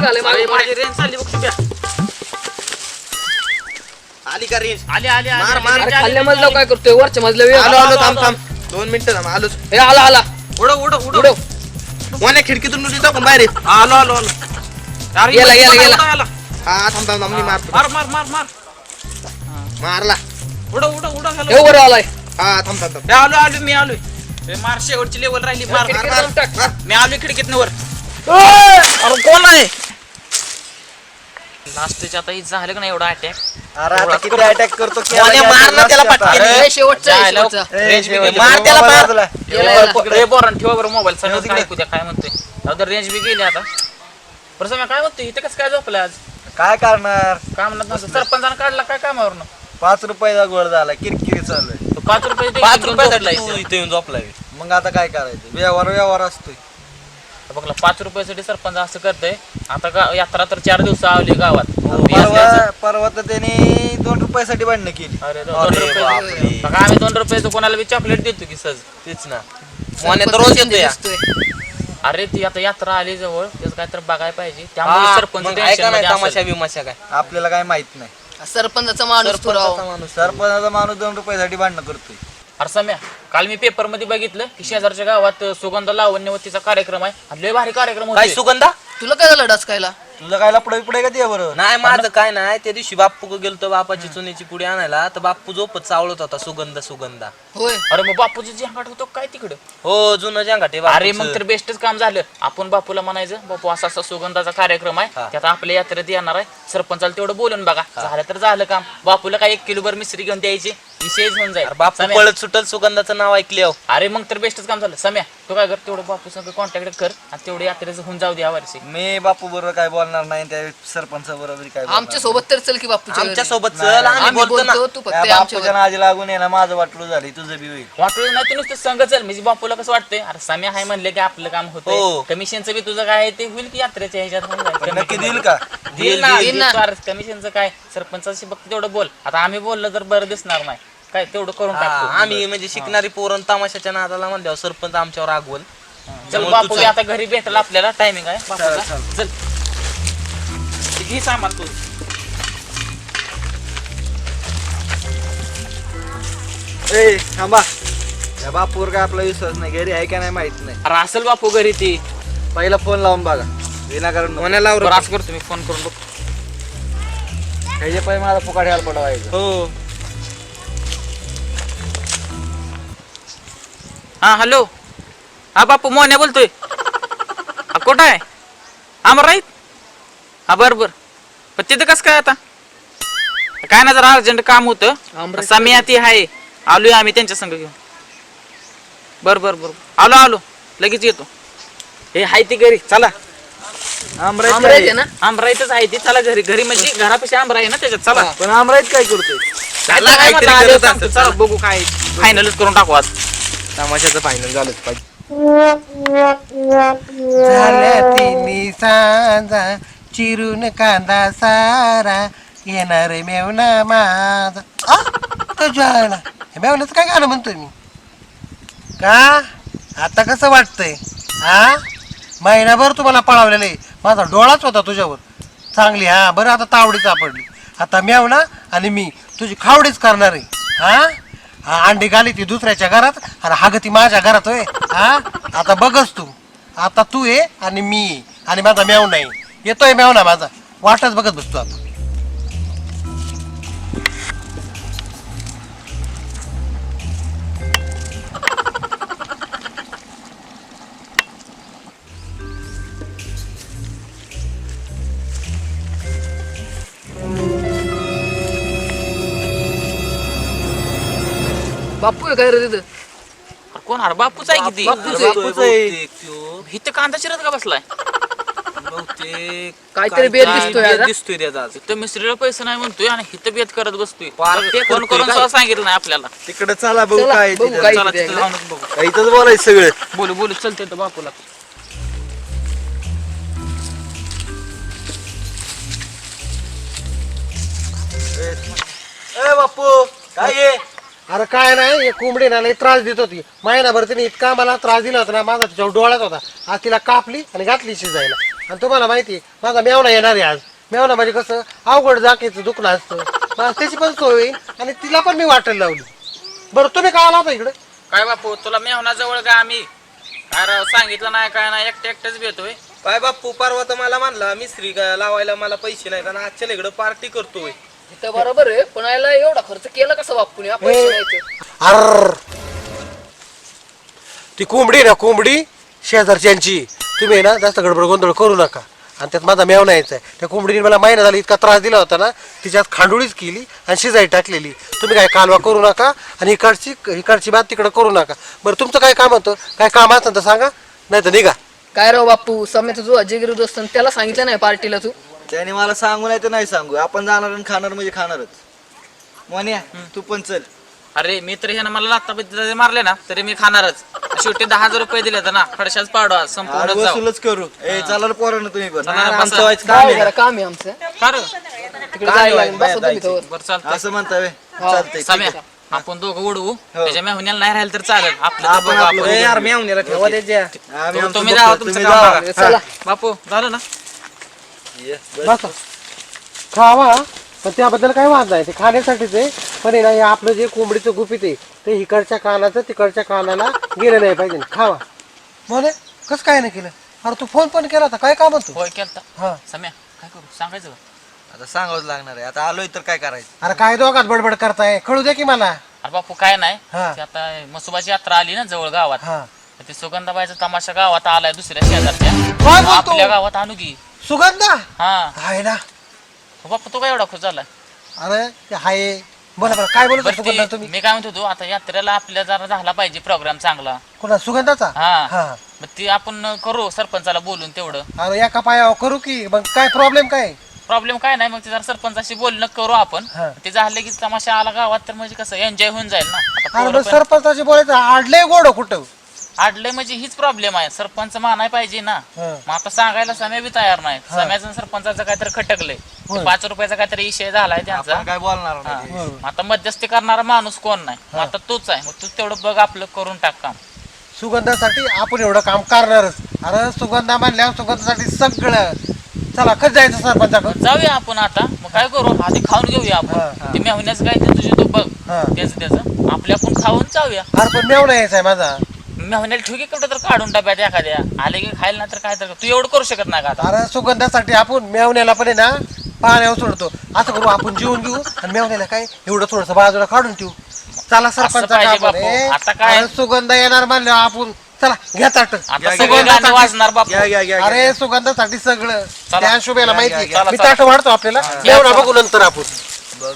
झाले माझी रेंज चालली बघ तुझ्या. आली का रेंज? आली आली मार, मार. खाल्ल्या मजल्यावर काय करतोय वरच्या मजल्यावर आलो आलो थांब थांब 2 मिनिटं थांब आलोच. हे आला आला उडव उडव उडव उडव कोण्या खिडकीतून नुसती टाकून बाहेर ये. आलो आलो आलो. अरे, गेला, गेला, उडव, गेला. उडव, आला. हा थांब थांब थांब मी मारतो. मार मार मार मार. मारला. उडव उडव उडव हे हॅलो. वर आलाय हा थांब थांब थांब. हे आलो आलो मी आलोय. हे मार शेवटची लेवल राहिली मार खिडकीत मार, जाऊन टाक. मार. मी आलोय खिडकीतनं वर. अरे कोण आहे? लास्टच्या आता हे झालं का नाही एवढा अटॅक? अरे आता किती अटॅक करतो की कोण्या मार ना त्याला पटकन. हे शेवटचा आहे, जायला शेवटचा. रेंज बी गेली. मार त्याला, मार. गेला, गेला. रे बोरण ठेवा बरं मोबाईल सगळं तिकडे. काय ऐकू द्या काय म्हणतोय. आता रेंज बी गेली आता. प्रसन्न काय म्हणतोय इथे कसं काय झोपलं आज? काय करणार? काम नव्हतं सरपंचानं काढला काय कामावरनं? 5 रुपयाचा गोळ झाला किरकिरी चालू आहे. तो 5 रुपये दे, 5 घेऊन रुपयासाठी झोपला तू इथे. इथे येऊन झोपलाय. मग आता काय करायचं? व्यवहार असतोय. बघला 5 रुपयासाठी सरपंच असं करतोय. आता यात्रा तर 4 दिवस आवली गावात. परवा तर त्याने 2 रुपयासाठी भांडणं केली. अरे अरे 2 रुपये बापरे. बघा, आम्ही 2 रुपयाचं कोणाला बी चॉकलेट देतो की सहज. तेच ना. मोन्या तर रोज येतो या. दिसतोय. अरे ती आता यात्रा आली जवळ त्याचं काय तर बघायला पाहिजे त्यामुळे सरपंच मग tension ऐका नाही मध्ये तमाशा असेल. बिमाशा काय. आपल्याला काय माहित नाही. सरपंचाचा माणूस तो राव. सरपंचाचा माणूस. सरपंचाचा माणूस 2 रुपयासाठी भांडणं करतोय. अरे सम्या काल मी पेपर मध्ये बघितलं की शेजारच्या गावात सुगंध लावण्यवतीचा कार्यक्रम आहे आणि लय भारी कार्यक्रम काय होतोय. सुगंधा? तुला काय झालं डसकायला? तुझं काय लपडे पुढे का ते बरं? नाही माझं काय नाही. त्या दिवशी बाप्पू गेलतो बापाची चुनीची पुडी आणायला तर बाप्पू झोपत चावळत होता सुगंधा. होय अरे मग बापूची झंगाट होतो काय तिकडं? हो जुनं जंगाटे अरे मग तर बेस्टच काम झालं. आपण बापूला म्हणायचं बापू असा असा सुगंधाचा कार्यक्रम आहे हा. त्यात आपल्या यात्रेत येणार आहे सरपंचाला तेवढं बोलून बघा. झालं तर झालं काम. बापूला काय 1 किलोभर मिसरी घेऊन द्यायची विषयच होऊन जाईल. बाप्पू सम्या, पळत सुटल सुगंधाचं नाव ऐकले. अरे मग तर बेस्टच काम झालं. सम्या तू काय कर तेवढं बापू संग कॉन्टॅक्ट कर आणि तेवढं यात्रेचं होऊन जाऊ दे या वर्षी. मी बापू बरोबर काय बोलणार नाही. त्या सरपंच बरोबर काय बोलणार आमच्या सोबत तर चल की बापूच्या आमच्या घरी. सोबत नाही, चल नाही. आम्ही आम्ही बोलतो ना. बोलतो तू फक्त नाही. ये बापूच्या आमच्या नादी लागून आहे ना माझं वाटलं झाली तुझं बी होईल. वाटलं नाही तू नुसतं संघ चल म्हणजे बापूला कसं वाटतंय अरे सम्या हाय म्हणले की आपलं काम हो. होतं. कमिशनचं बी तुझं काय आहे ते होईल की यात्रेच्या ह्याच्यात होऊन जाईल. पण नक्की Committee देईल का? देईल ना देईल ना. कमिशनचं काय सरपंचाशी फक्त तेवढं बोल. आता आम्ही बोललं तर बरं दिसणार नाही काय तेवढं करून हा, टाकतो. आम्ही म्हणजे शिकणारी पोरण तमाशाच्या नादाला म्हणल्यावर सरपंच आमच्यावर आगवल. चल त्यामुळे बापू तू बी चल. आता घरी भेटला आपल्याला टायमिंग आहे बापूचा. चल, चल घे सामान तू. ए थांबा. या बापूवर काय आपला विश्वास नाही. घरी आहे का नाही माहित नाही. अरे असेल बापू घरी ती. पहिला फोन लावून बघा. विनाकारण नको. कोणाला बरं असं करतो मी फोन करून बघ. ह्याचे पहिले मला फुकाट यायला पडवायचं. हो हा हॅलो हा बापू मोन्या बोलतोय. हा कुठं आहे? आम्हाला राहीत हा बरं बरं पण तिथं कसं काय आता काय ना जरा अर्जंट काम होतं. आमराई- समिया ती आहे आलोय आम्ही त्यांच्या संग घेऊन. बरं बरं बरं आलो लगेच येतो. हे हाय ती घरी चला. आमराईत आहे ना? आमराईतच आहे ती चला घरी घरी म्हणजे घरापाशी आमरा आहे ना त्याच्यात चला. पण आमराईत काय करतोय? चला, काय काहीतरी म्हणलं, आले करत सांगतो, असेल. चला बघू काय फायनलच करून टाकू आज. तमाशाचं फायनल झालंच पाहिजे. झाल्या तिन्ही सांजा चिरून कांदा सारा येणार मेवना माझा तुझ्या मेवण्याचं काय गाणं म्हणतोय मी का आता कसं वाटतंय हा महिनाभर तुम्हाला पळावलेलं आहे माझा डोळाच होता तुझ्यावर चांगली हा बरं आता तावडी सापडली आता मेवना आणि मी तुझी खावडीच करणार आहे हा अंडी घाली ती दुसऱ्याच्या घरात आणि हागती माझ्या घरात होय हा आता बघच तू आता तू ये आणि मी ये आणि माझा मेवना आहे येतोय मेवना माझा वाटच बघत बसतो आता बापू आहे काय रे तिथं? अरे कोण अरे बापूच आहे किती बापूच आहे. बापूच आहे. इथं कांदा चिरत का बसलाय? काहीतरी बेत दिसतोय आता. दिसतोय त्याचा आज. इथं मिसरीला पैसे नाही म्हणतोय आणि इथं बेत करत बसतोय. ते फोन करून काय? सुद्धा सांगितलं नाही आपल्याला. तिकडे चला बघू चला, काय बघू तिथं. काय. चला तिथे तिथं जाऊनच बघू. काय इथंच बोलायचं सगळं. बोलू बोलू चलते तर बापूला. ए बापू काय आहे? अरे काय नाही एक कोंबडी ना लई त्रास देत होती महिनाभर तिने इतका मला त्रास दिला होता ना माझा तिच्यावर डोळ्यात होता आज तिला कापली आणि घातली शिजायला आणि तुम्हाला माहिती आहे, माझा मेवणा येणार आहे आज. मेवणा म्हणजे कसं अवघड जाकेचं दुखणं असतं, बस त्याची पण सोय होईल आणि तिला पण मी वाटायला लावली. बरं तुम्ही काय आला होता इकडे? काय बापू तुला मेहना जवळ का आम्ही काय राव सांगितलं नाही काय नाही एकटेच भेटतोय. काय बाप्पू परवा तर मला म्हणला मिस्त्री लावायला मला पैसे नाहीत आणि आजच्या इकडे पार्टी करतोय. इथं बरोबर आहे, पण याला एवढा खर्च केला कसा बापूने आपण अर ती कोंबडी ना कोंबडी शेजारच्यांची, तुम्ही आहे ना जास्त गडबड गोंधळ करू नका. आणि त्यात माझा मेवणा यायचा आहे. त्या कोंबडीने मला महिना झाला इतका त्रास दिला होता ना, तिच्यात खांडोळीच केली आणि शिजाई टाकलेली. तुम्ही काय कालवा करू नका आणि इकडची बात तिकडं करू नका. बरं तुमचं काय काम होतं? काय काम असतं तर सांगा, नाही तर निघा. काय राव बापू, समय तुझं अजय दोस्त त्याला सांगितलं नाही पार्टीला तू? त्याने मला सांगू नाही तर नाही सांगू, आपण जाणार आणि खाणार म्हणजे खाणारच. मोन्या तू पण चल. अरे मी तर ह्यानं मला लाथा मारले ना तरी मी खाणारच. शेवटी 10,000 रुपये दिले तर ना खडशाच पाडू आज संपूर्ण जाऊ. वसूलच करू. ए चला पोरांनो तुम्ही पण. चला ना, बसा. आमचं व्हायचं काम काय आहे. जरा काम आहे आमचं का रे? तिकडे जायला लागेल. बसा तुम्ही जायचं. तोवर. बरं चालतंय. असं म्हणता वे हा. चालतंय. सम्या आपण दोघं उडवू त्याच्या मेहुण्याला नाही राहिलं तर चालेल आपलं तर आपण बघू आपलं- आपण. ए यार मेवण्याला ठेवा द्यायच्या. आम्ही आमचं तुम्ही बघतो, जावा तुमचं तुम्ही काम जावा. बघा. चला बापू झालं ना? ये, बस. बसा खावा, पण त्याबद्दल काय वाद नाही, ते खाण्यासाठीच आहे. पण आहे ना, हे आपलं जे कोंबडीचं गुपित आहे ते इकडच्या कानाचं तिकडच्या कानाला गेलं नाही पाहिजे. खावा. म्हणे कसं काय नाही केलं? अरे तू फोन पण केला होता, काय काम होतं? होय केलता. हा. सम्या काय करू सांगायचं का? आता सांगावंच लागणार आहे. आता आलोय तर काय करायचं? अरे काय दोघात बडबड करताय, कळू दे की मला. अरे बापू काय नाही हा. ते आता मसुबाची यात्रा आली ना जवळ गावात. हा. तर ते सुगंधाबाईचा तमाशा गावात आलाय दुसऱ्या शेजारच्या. काय बोलतो? आपल्या गावात आणू की. सुगंधा हा आहे ना? बापू तो काय एवढा खुश झाला? अरे ते हाय. बोला बरं, काय बोलत बरं सुगंधा ते तुम्ही? मी काय म्हणत होतो आता यात्रेला आपल्या जरा झाला पाहिजे प्रोग्राम चांगला. कोणा सुगंधाचा? हा हा. मग ते आपण करू सरपंचाला बोलून तेवढं. अरे एका पायावर करू की, मग काय प्रॉब्लेम काय? प्रॉब्लेम काय नाही मग ते जरा सरपंचाशी बोलणं करू आपण. हा. ते झालं की तमाशा आला गावात तर म्हणजे कसं एन्जॉय होऊन जाईल ना. आता अरे पोरं मग पण- सरपंचाची बोलायचं आडलंय गोड कुठं? आडलंय म्हणजे हीच प्रॉब्लेम आहे सरपंच मानाय पाहिजे ना. हा. मग आता सांगायला सम्या बी तयार नाही. सम्याचं आणि सरपंचाचं काहीतरी खटकलंय. होय. 5 रुपयाचा काहीतरी विषय झालाय त्यांचा. आपण काय बोलणार हा. नाही. बरोबर. आता मध्यस्थी करणारा माणूस कोण नाही. मग आता तूच आहे मग तू तेवढं बघ आपलं करून टाक काम. सुगंधासाठी आपण एवढं काम करणारच. अरे सुगंधा म्हणल्यावर सुगंधासाठी सगळं. चला कधी जायचं सरपंचाकडे? जाऊया आपण आता मग काय करू आधी खाऊन घेऊया हा. आपण. ते मेहुण्याचं काय ते तुझे तू बघ हा. त्याचं आपल्या आपण खाऊन जाऊया. अरे पण मेवणा यायचा आहे माझा. मेहुण्याला ठेवू की कुठं तर काढून डब्यात एखाद्या आले की खायला ना तर काय तर तू एवढं करू शकत नाही का आता? अरे सुगंधासाठी आपण मेवण्याला पण आहे ना पाण्यावर सोडतो. असं करू आपण जेवून घेऊ आणि मेवण्याला काय एवढं थोडस बाजूला काढून ठेवू. चला सरपंच पाहिजे बापू. आता काय? सुगंधा येणार म्हणलं आपण. चला घ्या ताट. आता सगळे गाणे वाजणार बापू. घ्या घ्या घ्या अरे सुगंधासाठी सगळं चला. त्या शुभेला घ्या, माहिती. घ्या, मी चला. ताट वाढतो आपल्याला. मेवणा बघू नंतर आपण. बघ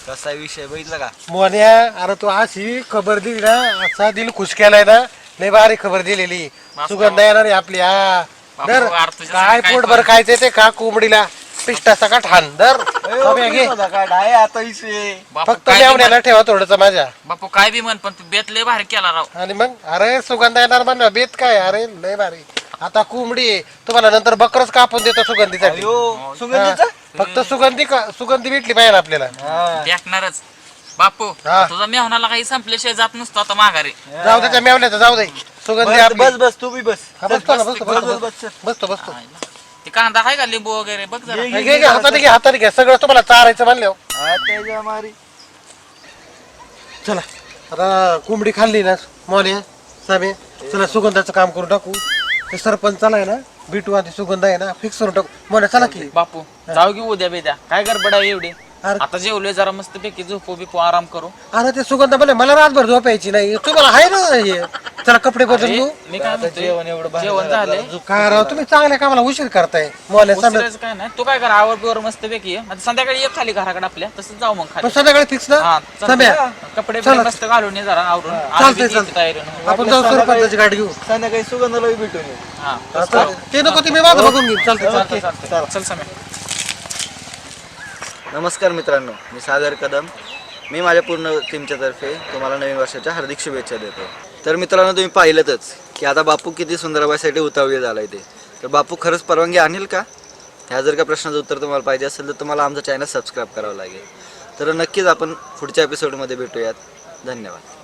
कसा विषय बघितला का? मोन्या अरे तू अशी खबर दिली ना, असा दिल खुश केलाय ना, लय भारी खबर दिलेली. सुगंध येणार आहे आपली. हा बापू, दर अरे तुझ्यासाठी काय काय पोटभर खायचंय ते का कोंबडीला पिष्टाचा का ठाण दर. बाबा, घे. काय आता विषय? बापू फक्त काय बी मेवण्याला म्हण. ठेवा थोडस माझ्या. बापू काय बी म्हण पण तू बेत लय भारी केला राव. आणि मग अरे सुगंध येणार म्हणलं बेत काय, अरे लय भारी. आता कोंबडी आहे, तुम्हाला नंतर बकरच कापून देतो सुगंधीसाठी. अयो सुगंधीचा? हा, फक्त सुगंधी भेटली पाहिजे आपल्याला. हा. देखणारच बापू. हा. तुझा मेहनाला काही संपल्याशिवाय जात नसतो आता माघारी. जाऊ त्याच्या मेवण्याचं जाऊ दे. सुगंधी बस आपली. बस बस तू बी बस. हा, बसतो ना, बसतो बस, बसतो बस, बस, बसतो बसतो. ते कांदा आहे का लिंबू वगैरे बघ जरा. घे, घे घे हाताने घे हाताने घे. सगळं तुम्हाला चारायचं म्हणलं. हा, त्याच्या मारी. चला आता कोंबडी खाल्ली ना मोने सामे, चला सुगंधाचं काम करून टाकू. ते सरपंचाला आहे ना बिटू आणि सुगंध आहे ना फिक्स करून टाकू. मोने चला की. बापू जाऊ की उद्या बेद्या काय गडबड आहे एवढी. अरे आता जेवलोय जरा मस्त पैकी झोपू बिपू आराम करू. अरे ते सुगंध बोले मला रातभर झोपायची नाही, तुम्हाला आहे ना हे. चला कपडे बदलून घेऊ. मी काय म्हणतोय, जेवण एवढं भारी जेवण झालं झालंय. काय राव तुम्ही चांगल्या कामाला उशीर करताय. मोने सामे उशिराचं काय नाही तू काय कर आवड बिवर मस्त पैकी ये. आता संध्याकाळी ये खाली घराकडे आपल्या तसंच जाऊ मग पण खाली. संध्याकाळी फिक्स ना हा साम्या. कपडे चला. मस्त घालून ये जरा आवरून आम्ही चालतंय, बी चालतंय. तयारीनं. आपण जाऊ सरपंचाची गाडी घेऊ. संध्याकाळी सुगंधाला भेटून येऊ. हा आता ते नको ते मी माझं बघून घेईन. चालतंय चालतंय चालतंय. चालतंय. चल समय. नमस्कार मित्रांनो, मी सागर कदम. मी माझ्या पूर्ण टीमच्या तर्फे तुम्हाला नवीन वर्षाच्या हार्दिक शुभेच्छा देतो. तर मित्रांनो तुम्ही पाहिलंतच की आता बापू किती सुंदराबाईसाठी उतावळी झाला आहे ते. तर बापू खरंच परवानगी आणेल का? ह्या जर का प्रश्नाचं उत्तर तुम्हाला पाहिजे असेल तर तुम्हाला आमचं चॅनल सबस्क्राईब करावं लागेल. तर नक्कीच आपण पुढच्या एपिसोडमध्ये भेटूयात. धन्यवाद.